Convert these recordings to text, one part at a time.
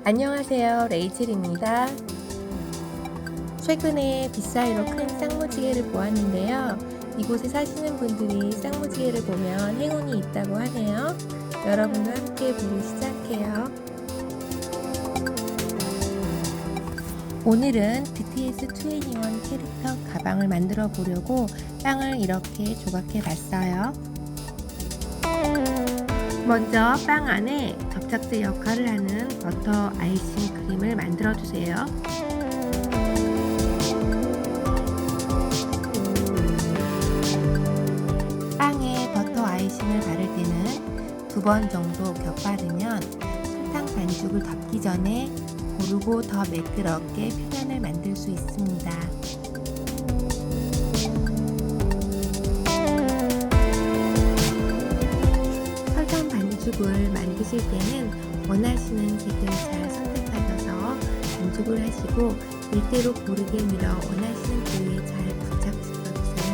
안녕하세요. 레이첼입니다. 최근에 빗사이로 큰 쌍무지개를 보았는데요. 이곳에 사시는 분들이 쌍무지개를 보면 행운이 있다고 하네요. 여러분도 함께 보기 시작해요. 오늘은 BTS21 캐릭터 가방을 만들어 보려고 빵을 이렇게 조각해 봤어요. 먼저 빵 안에 접착제 역할을 하는 버터 아이싱 크림을 만들어 주세요. 빵에 버터 아이싱을 바를 때는 2번 정도 겹바르면 설탕 반죽을 덮기 전에 고르고 더 매끄럽게 표면을 만들 수 있습니다. 설탕 반죽을 만드실 때는 원하시는 색을 잘 선택하셔서 반죽을 하시고 밀대로 고르게 밀어 원하시는 부위에 잘 부착시켜 주세요.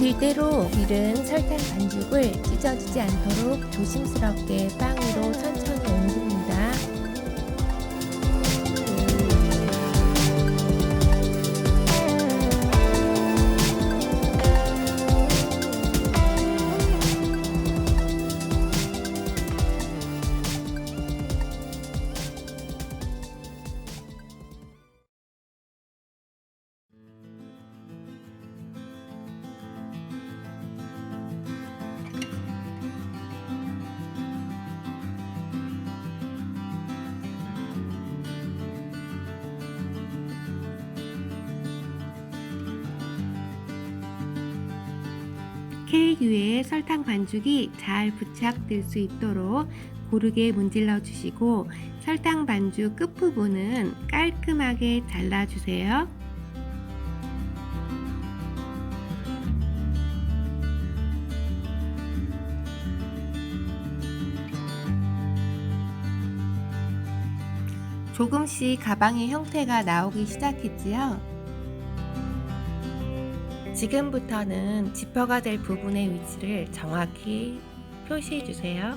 밀대로 밀은 설탕 반죽을 찢어지지 않도록 조심스럽게 빵 위로 천천히 옮깁니다. 케이크 위에 설탕 반죽이 잘 부착될 수 있도록 고르게 문질러 주시고 설탕 반죽 끝부분은 깔끔하게 잘라주세요. 조금씩 가방의 형태가 나오기 시작했지요. 지금부터는 지퍼가 될 부분의 위치를 정확히 표시해 주세요.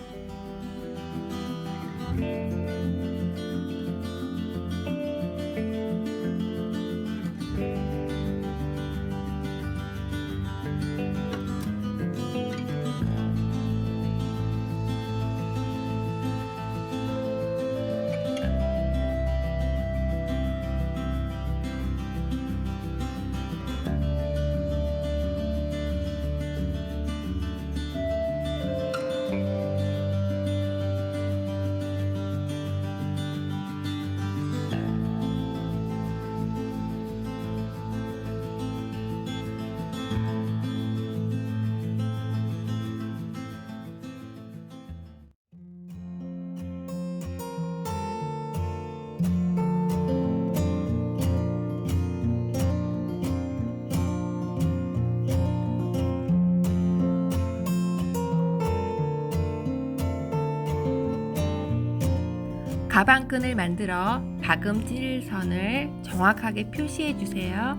가방끈을 만들어 다금질 선을 정확하게 표시해 주세요.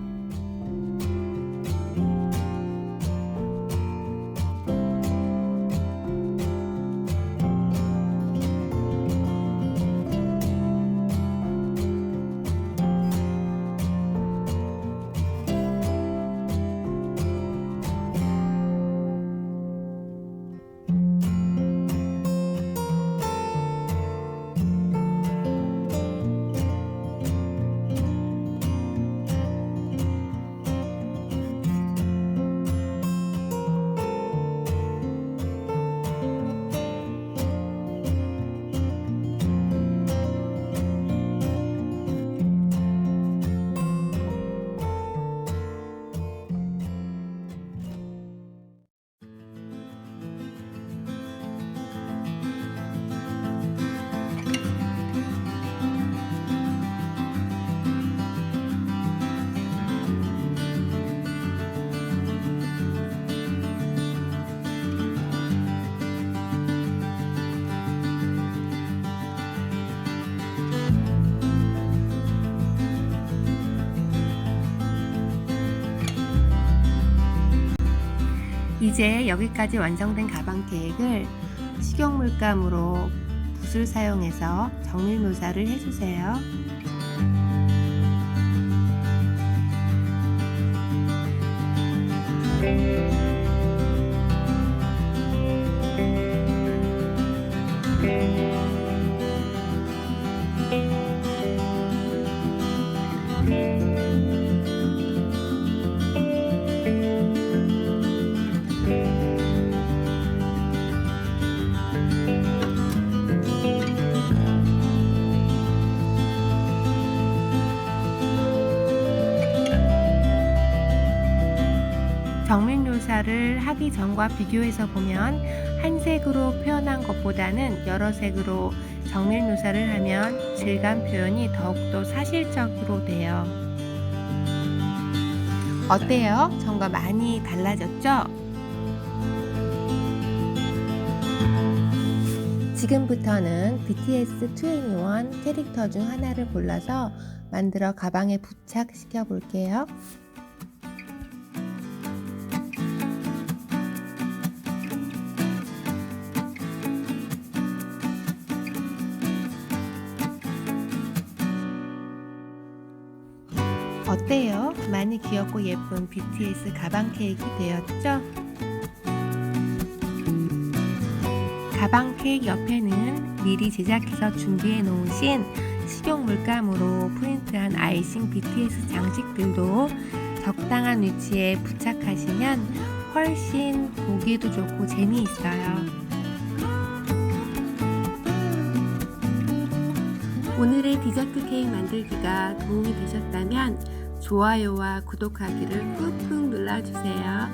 이제 여기까지 완성된 가방 케이크를 식용 물감으로 붓을 사용해서 정밀 묘사를 해주세요. 정밀 묘사를 하기 전과 비교해서 보면 한 색으로 표현한 것보다는 여러 색으로 정밀 묘사를 하면 질감 표현이 더욱더 사실적으로 돼요. 어때요? 전과 많이 달라졌죠? 지금부터는 BTS 21 캐릭터 중 하나를 골라서 만들어 가방에 부착시켜 볼게요. 어때요? 많이 귀엽고 예쁜 BTS 가방 케이크 되었죠? 가방 케이크 옆에는 미리 제작해서 준비해 놓으신 식용 물감으로 프린트한 아이싱 BTS 장식들도 적당한 위치에 부착하시면 훨씬 보기에도 좋고 재미있어요. 오늘의 디저트 케이크 만들기가 도움이 되셨다면 좋아요와 구독하기를 꾹꾹 눌러주세요.